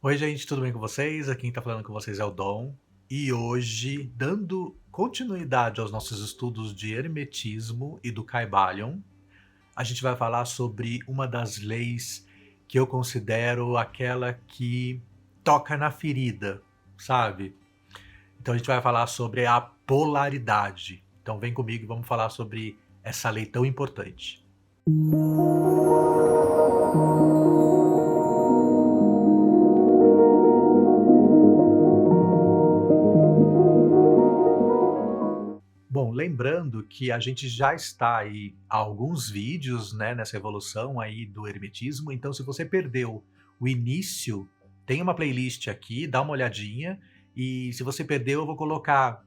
Oi, gente, tudo bem com vocês? Aqui quem tá falando com vocês é o Dom. E hoje, dando continuidade aos nossos estudos de Hermetismo e do Kybalion, a gente vai falar sobre uma das leis que eu considero aquela que toca na ferida, sabe? Então a gente vai falar sobre a polaridade. Então vem comigo e vamos falar sobre essa lei tão importante. Bom, lembrando que a gente já está aí há alguns vídeos, né, nessa evolução aí do hermetismo, então se você perdeu o início, tem uma playlist aqui, dá uma olhadinha, e se você perdeu eu vou colocar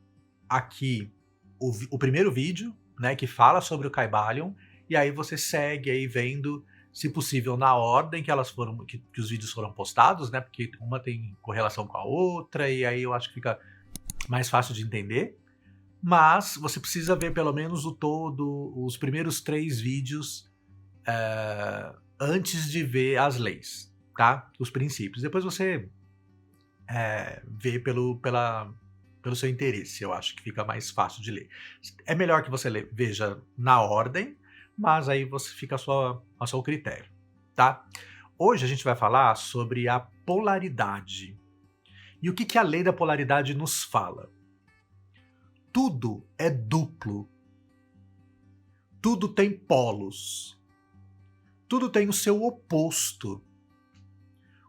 aqui o primeiro vídeo, né, que fala sobre o Kybalion, e aí você segue aí vendo, se possível, na ordem que elas foram, que os vídeos foram postados, né, porque uma tem correlação com a outra, e aí eu acho que fica mais fácil de entender. Mas você precisa ver pelo menos o todo, os primeiros 3 vídeos antes de ver as leis, tá? Os princípios. Depois você vê pelo seu interesse, eu acho que fica mais fácil de ler. É melhor que você veja na ordem, mas aí você fica a seu critério, tá? Hoje a gente vai falar sobre a polaridade. E o que, que a lei da polaridade nos fala? Tudo é duplo. Tudo tem polos. Tudo tem o seu oposto.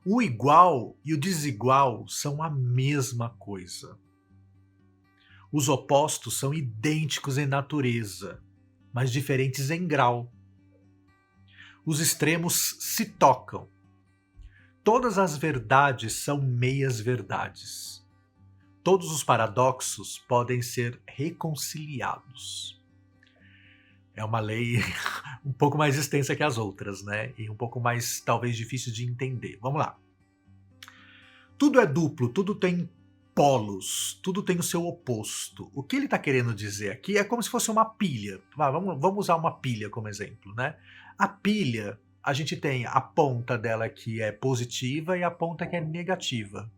O igual e o desigual são a mesma coisa. Os opostos são idênticos em natureza, mas diferentes em grau. Os extremos se tocam. Todas as verdades são meias-verdades. Todos os paradoxos podem ser reconciliados. É uma lei um pouco mais extensa que as outras, né? E um pouco mais, talvez, difícil de entender. Vamos lá. Tudo é duplo, tudo tem polos, tudo tem o seu oposto. O que ele está querendo dizer aqui é como se fosse uma pilha. Vamos usar uma pilha como exemplo, né? A pilha, a gente tem a ponta dela que é positiva e a ponta que é negativa.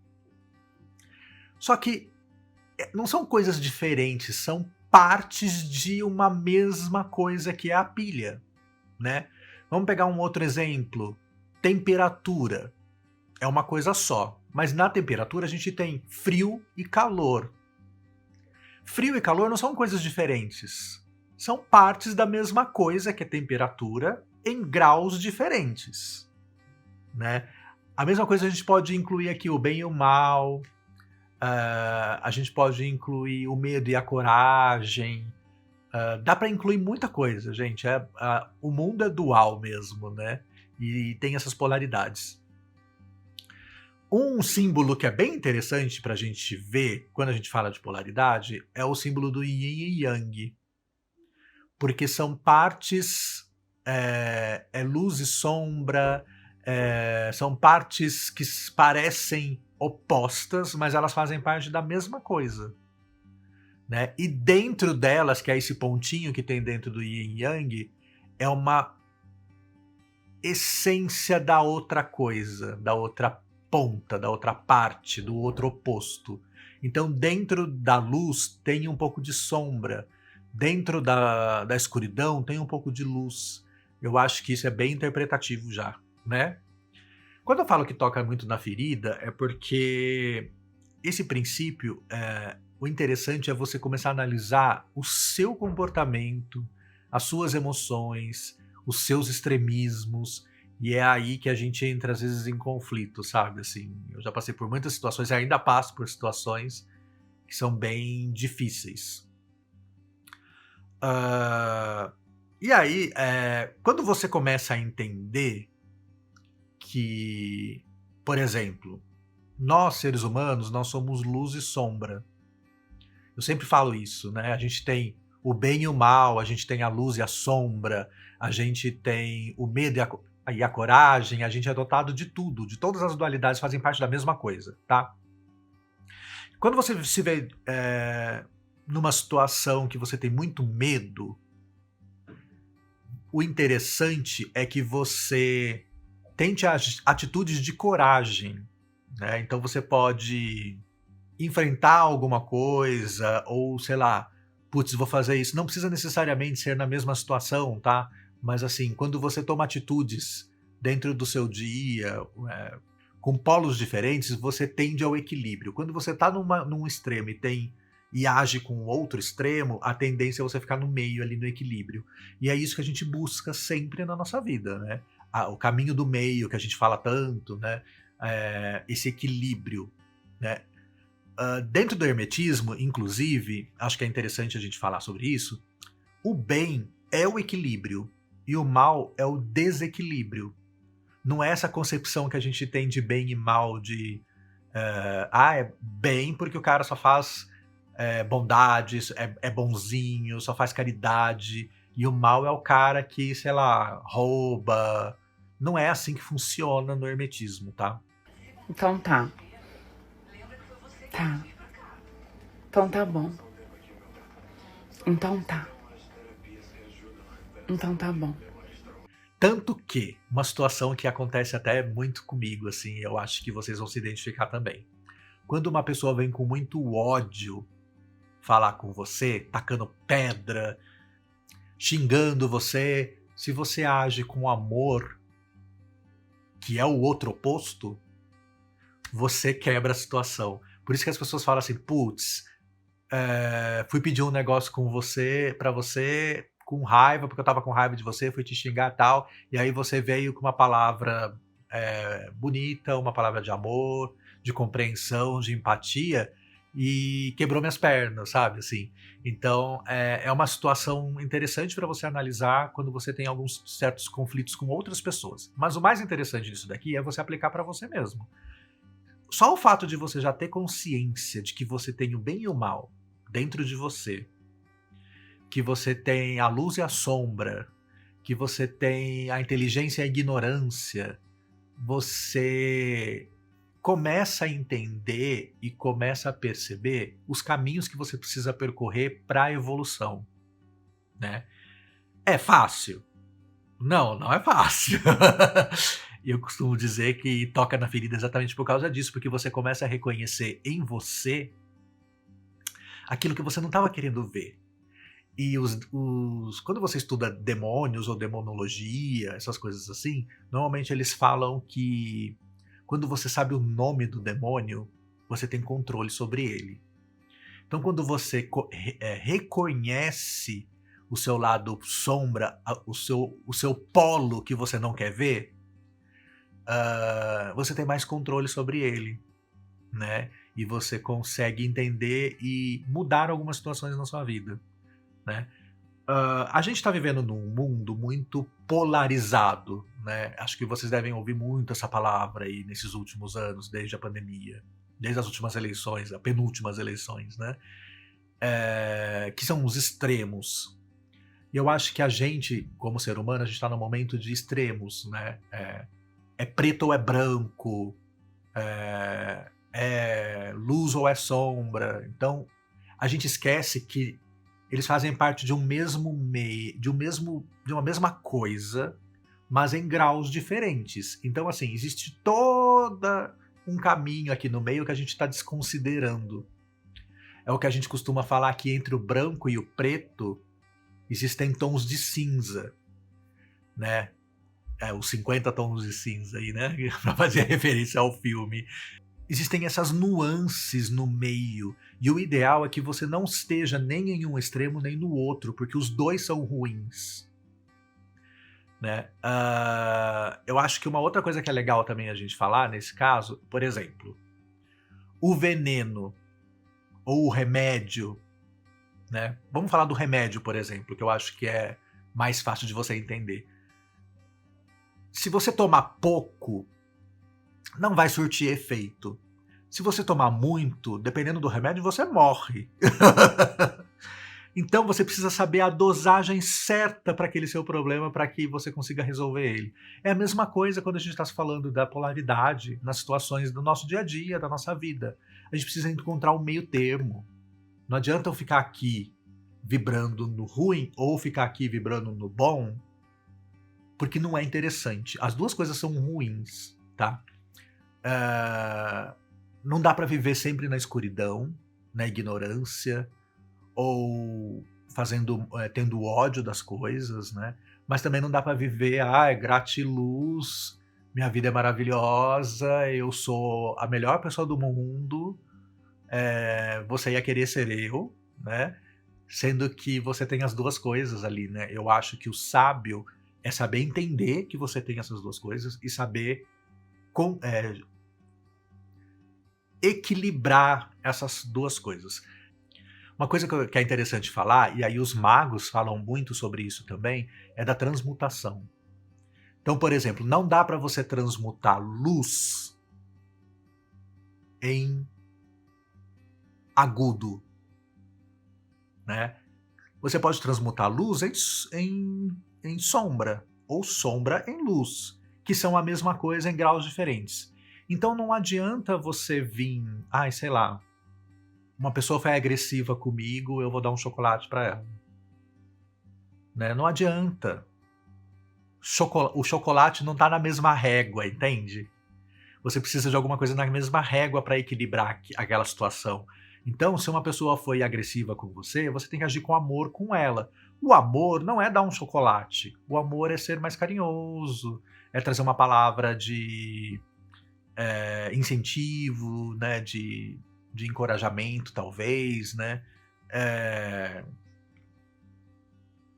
Só que não são coisas diferentes, são partes de uma mesma coisa que é a pilha, né? Vamos pegar um outro exemplo. Temperatura é uma coisa só, mas na temperatura a gente tem frio e calor. Frio e calor não são coisas diferentes, são partes da mesma coisa que é temperatura em graus diferentes, né? A mesma coisa a gente pode incluir aqui o bem e o mal, a gente pode incluir o medo e a coragem. Dá para incluir muita coisa, gente. O mundo é dual mesmo, né? E tem essas polaridades. Um símbolo que é bem interessante para a gente ver quando a gente fala de polaridade é o símbolo do Yin e Yang, porque são partes, luz e sombra, são partes que parecem opostas, mas elas fazem parte da mesma coisa. Né? E dentro delas, que é esse pontinho que tem dentro do Yin e Yang, é uma essência da outra coisa, da outra ponta, da outra parte, do outro oposto. Então, dentro da luz tem um pouco de sombra, dentro da escuridão tem um pouco de luz. Eu acho que isso é bem interpretativo já, né? Quando eu falo que toca muito na ferida, é porque esse princípio, o interessante é você começar a analisar o seu comportamento, as suas emoções, os seus extremismos, e é aí que a gente entra às vezes em conflito, sabe? Assim, eu já passei por muitas situações e ainda passo por situações que são bem difíceis. E aí, quando você começa a entender que, por exemplo, nós seres humanos, nós somos luz e sombra. Eu sempre falo isso, né? A gente tem o bem e o mal, a gente tem a luz e a sombra, a gente tem o medo e a coragem, a gente é dotado de tudo, de todas as dualidades fazem parte da mesma coisa, tá? Quando você se vê numa situação que você tem muito medo, o interessante é que você tente atitudes de coragem, né? Então você pode enfrentar alguma coisa ou, sei lá, putz, vou fazer isso. Não precisa necessariamente ser na mesma situação, tá? Mas assim, quando você toma atitudes dentro do seu dia, com polos diferentes, você tende ao equilíbrio. Quando você está num extremo e age com o outro extremo, a tendência é você ficar no meio ali no equilíbrio. E é isso que a gente busca sempre na nossa vida, né? O caminho do meio que a gente fala tanto, né? Esse equilíbrio, né? Dentro do hermetismo, inclusive, acho que é interessante a gente falar sobre isso, o bem é o equilíbrio e o mal é o desequilíbrio. Não é essa concepção que a gente tem de bem e mal, de é bem porque o cara só faz bondades, é bonzinho, só faz caridade, e o mal é o cara que, sei lá, rouba. Não é assim que funciona no hermetismo, tá? Então tá. Tá. Então tá bom. Então tá. Então tá bom. Tanto que, uma situação que acontece até muito comigo, assim, eu acho que vocês vão se identificar também. Quando uma pessoa vem com muito ódio falar com você, tacando pedra, xingando você, se você age com amor, que é o outro oposto, você quebra a situação. Por isso que as pessoas falam assim, putz, fui pedir um negócio com você, pra você, com raiva, porque eu tava com raiva de você, fui te xingar e tal, e aí você veio com uma palavra bonita, uma palavra de amor, de compreensão, de empatia, e quebrou minhas pernas, sabe, assim. Então, é uma situação interessante para você analisar quando você tem alguns certos conflitos com outras pessoas. Mas o mais interessante disso daqui é você aplicar para você mesmo. Só o fato de você já ter consciência de que você tem o bem e o mal dentro de você, que você tem a luz e a sombra, que você tem a inteligência e a ignorância, você começa a entender e começa a perceber os caminhos que você precisa percorrer para a evolução, né? É fácil? Não, não é fácil. E eu costumo dizer que toca na ferida exatamente por causa disso, porque você começa a reconhecer em você aquilo que você não estava querendo ver. E quando você estuda demônios ou demonologia, essas coisas assim, normalmente eles falam que quando você sabe o nome do demônio, você tem controle sobre ele. Então, quando você reconhece o seu lado sombra, o seu polo que você não quer ver, você tem mais controle sobre ele, né? E você consegue entender e mudar algumas situações na sua vida, né? A gente está vivendo num mundo muito polarizado, né? Acho que vocês devem ouvir muito essa palavra aí nesses últimos anos, desde a pandemia, desde as últimas eleições, as penúltimas eleições, né? Que são os extremos. E eu acho que a gente, como ser humano, a gente está num momento de extremos, né? É preto ou é branco, é luz ou é sombra. Então, a gente esquece que eles fazem parte de um mesmo meio, de uma mesma coisa, mas em graus diferentes. Então, assim, existe toda um caminho aqui no meio que a gente está desconsiderando. É o que a gente costuma falar que entre o branco e o preto existem tons de cinza, né? Os 50 tons de cinza aí, né? Para fazer referência ao filme. Existem essas nuances no meio. E o ideal é que você não esteja nem em um extremo nem no outro, porque os dois são ruins, né? Eu acho que uma outra coisa que é legal também a gente falar nesse caso, por exemplo, o veneno ou o remédio, né? Vamos falar do remédio, por exemplo, que eu acho que é mais fácil de você entender. Se você tomar pouco, não vai surtir efeito. Se você tomar muito, dependendo do remédio, você morre. Então você precisa saber a dosagem certa para aquele seu problema para que você consiga resolver ele. É a mesma coisa quando a gente está falando da polaridade nas situações do nosso dia a dia, da nossa vida. A gente precisa encontrar um meio termo. Não adianta eu ficar aqui vibrando no ruim ou ficar aqui vibrando no bom, porque não é interessante. As duas coisas são ruins, tá? não dá para viver sempre na escuridão, na ignorância, ou tendo ódio das coisas, né? Mas também não dá para viver, gratiluz, minha vida é maravilhosa, eu sou a melhor pessoa do mundo, você ia querer ser eu, né? Sendo que você tem as duas coisas ali, né? Eu acho que o sábio é saber entender que você tem essas duas coisas e saber equilibrar essas duas coisas. Uma coisa que é interessante falar, e aí os magos falam muito sobre isso também, é da transmutação. Então, por exemplo, não dá para você transmutar luz em agudo, né? Você pode transmutar luz em sombra, ou sombra em luz, que são a mesma coisa em graus diferentes. Então não adianta você vir, sei lá, uma pessoa foi agressiva comigo, eu vou dar um chocolate para ela. Né? Não adianta. O chocolate não tá na mesma régua, entende? Você precisa de alguma coisa na mesma régua para equilibrar aquela situação. Então, se uma pessoa foi agressiva com você, você tem que agir com amor com ela. O amor não é dar um chocolate. O amor é ser mais carinhoso, é trazer uma palavra de incentivo, né, de encorajamento, talvez, né?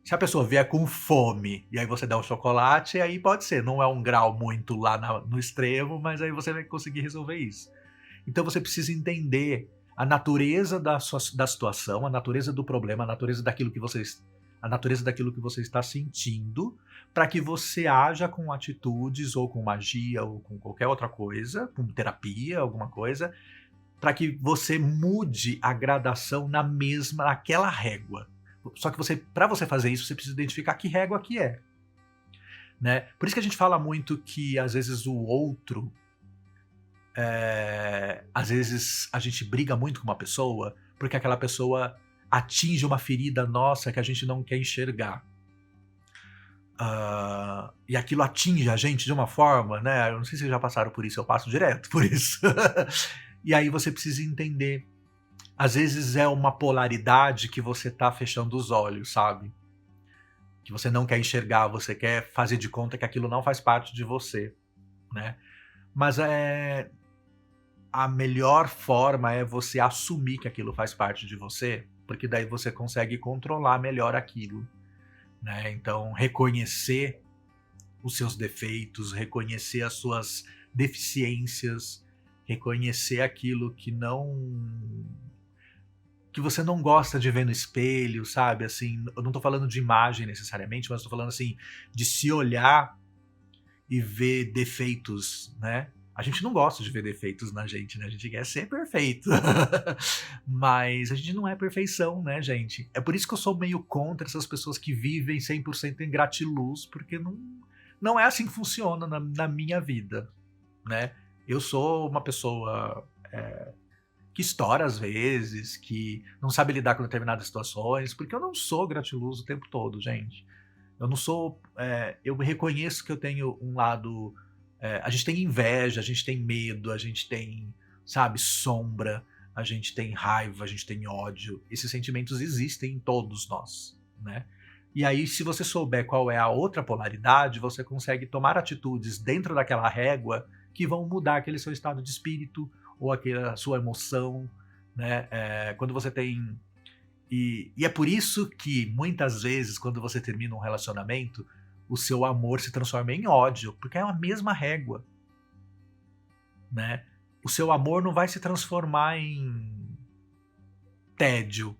Se a pessoa vier com fome e aí você dá um chocolate, aí pode ser, não é um grau muito lá no extremo, mas aí você vai conseguir resolver isso. Então você precisa entender a natureza da situação, a natureza do problema, a natureza daquilo que você está sentindo, para que você haja com atitudes, ou com magia, ou com qualquer outra coisa, com terapia, alguma coisa, para que você mude a gradação naquela régua. Só que para você fazer isso, você precisa identificar que régua que é. Né? Por isso que a gente fala muito que, às vezes, o outro... às vezes, a gente briga muito com uma pessoa porque aquela pessoa atinge uma ferida nossa que a gente não quer enxergar. E aquilo atinge a gente de uma forma, né? Eu não sei se vocês já passaram por isso, eu passo direto por isso. E aí você precisa entender. Às vezes é uma polaridade que você tá fechando os olhos, sabe? Que você não quer enxergar, você quer fazer de conta que aquilo não faz parte de você, né? Mas a melhor forma é você assumir que aquilo faz parte de você, porque daí você consegue controlar melhor aquilo, né? Então, reconhecer os seus defeitos, reconhecer as suas deficiências, reconhecer aquilo que você não gosta de ver no espelho, sabe? Assim, eu não tô falando de imagem necessariamente, mas tô falando assim de se olhar e ver defeitos, né? A gente não gosta de ver defeitos na gente, né? A gente quer ser perfeito. Mas a gente não é perfeição, né, gente? É por isso que eu sou meio contra essas pessoas que vivem 100% em gratiluz, porque não é assim que funciona na minha vida, né? Eu sou uma pessoa que estoura às vezes, que não sabe lidar com determinadas situações, porque eu não sou gratiluz o tempo todo, gente. Eu não sou... eu reconheço que eu tenho um lado... a gente tem inveja, a gente tem medo, a gente tem, sabe, sombra, a gente tem raiva, a gente tem ódio. Esses sentimentos existem em todos nós, né? E aí, se você souber qual é a outra polaridade, você consegue tomar atitudes dentro daquela régua que vão mudar aquele seu estado de espírito ou aquela sua emoção, né? Quando você tem... E é por isso que, muitas vezes, quando você termina um relacionamento, o seu amor se transforma em ódio, porque é a mesma régua, né? O seu amor não vai se transformar em tédio,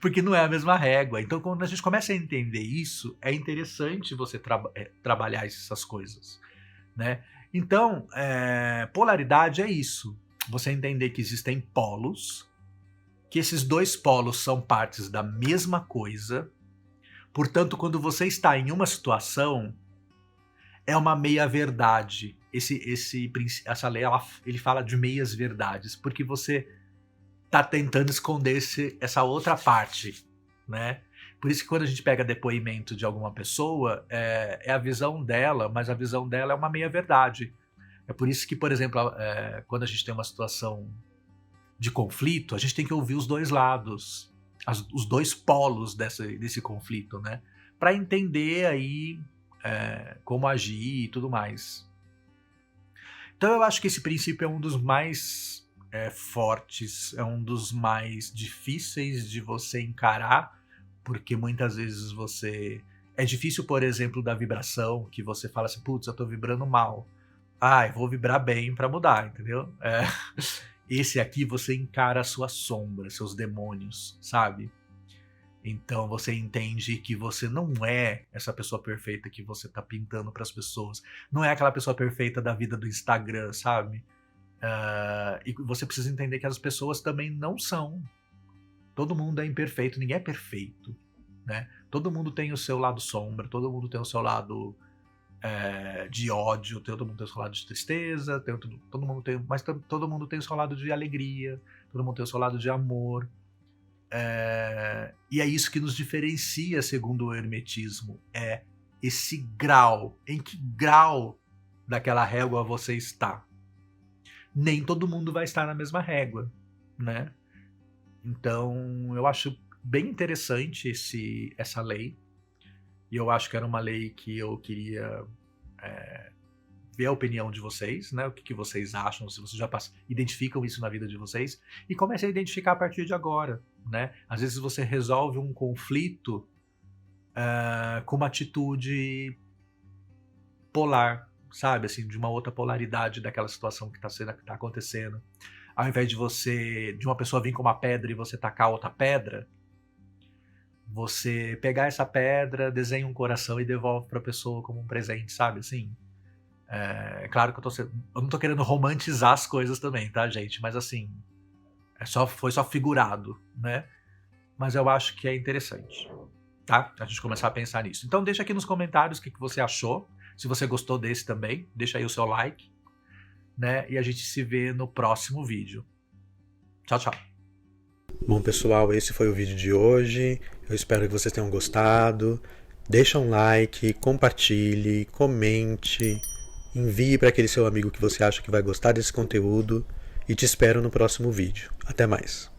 porque não é a mesma régua. Então, quando a gente começa a entender isso, é interessante você trabalhar essas coisas, né? Então, polaridade é isso. Você entender que existem polos, que esses dois polos são partes da mesma coisa. Portanto, quando você está em uma situação, é uma meia-verdade. Essa lei, ele fala de meias-verdades, porque você está tentando esconder essa outra parte, né? Por isso que quando a gente pega depoimento de alguma pessoa, é a visão dela, mas a visão dela é uma meia-verdade. É por isso que, por exemplo, quando a gente tem uma situação de conflito, a gente tem que ouvir os dois lados, os dois polos desse conflito, né? Para entender aí como agir e tudo mais. Então eu acho que esse princípio é um dos mais fortes, é um dos mais difíceis de você encarar, porque muitas vezes é difícil, por exemplo, da vibração, que você fala assim, putz, eu tô vibrando mal. Eu vou vibrar bem para mudar, entendeu? Esse aqui você encara a sua sombra, seus demônios, sabe? Então você entende que você não é essa pessoa perfeita que você tá pintando para as pessoas. Não é aquela pessoa perfeita da vida do Instagram, sabe? E você precisa entender que as pessoas também não são. Todo mundo é imperfeito, ninguém é perfeito, né? Todo mundo tem o seu lado sombra, todo mundo tem o seu lado de ódio, todo mundo tem o seu lado de tristeza, mas todo mundo tem o seu lado de alegria, todo mundo tem o seu lado de amor. E é isso que nos diferencia, segundo o hermetismo, é esse grau. Em que grau daquela régua você está? Nem todo mundo vai estar na mesma régua, né? Então eu acho bem interessante essa lei, e eu acho que era uma lei que eu queria ver a opinião de vocês, né? O que vocês acham, se vocês já identificam isso na vida de vocês, e comecem a identificar a partir de agora, né? Às vezes você resolve um conflito com uma atitude polar, sabe? Assim, de uma outra polaridade daquela situação que tá acontecendo. Ao invés de uma pessoa vir com uma pedra e você tacar outra pedra, você pegar essa pedra, desenha um coração e devolve pra pessoa como um presente, sabe? Assim, claro que eu não tô querendo romantizar as coisas também, tá, gente? Mas assim, foi só figurado, né? Mas eu acho que é interessante, tá? A gente começar a pensar nisso. Então deixa aqui nos comentários o que você achou. Se você gostou desse também, deixa aí o seu like, né? E a gente se vê no próximo vídeo. Tchau, tchau. Bom, pessoal, esse foi o vídeo de hoje. Eu espero que vocês tenham gostado. Deixa um like, compartilhe, comente, envie para aquele seu amigo que você acha que vai gostar desse conteúdo e te espero no próximo vídeo. Até mais!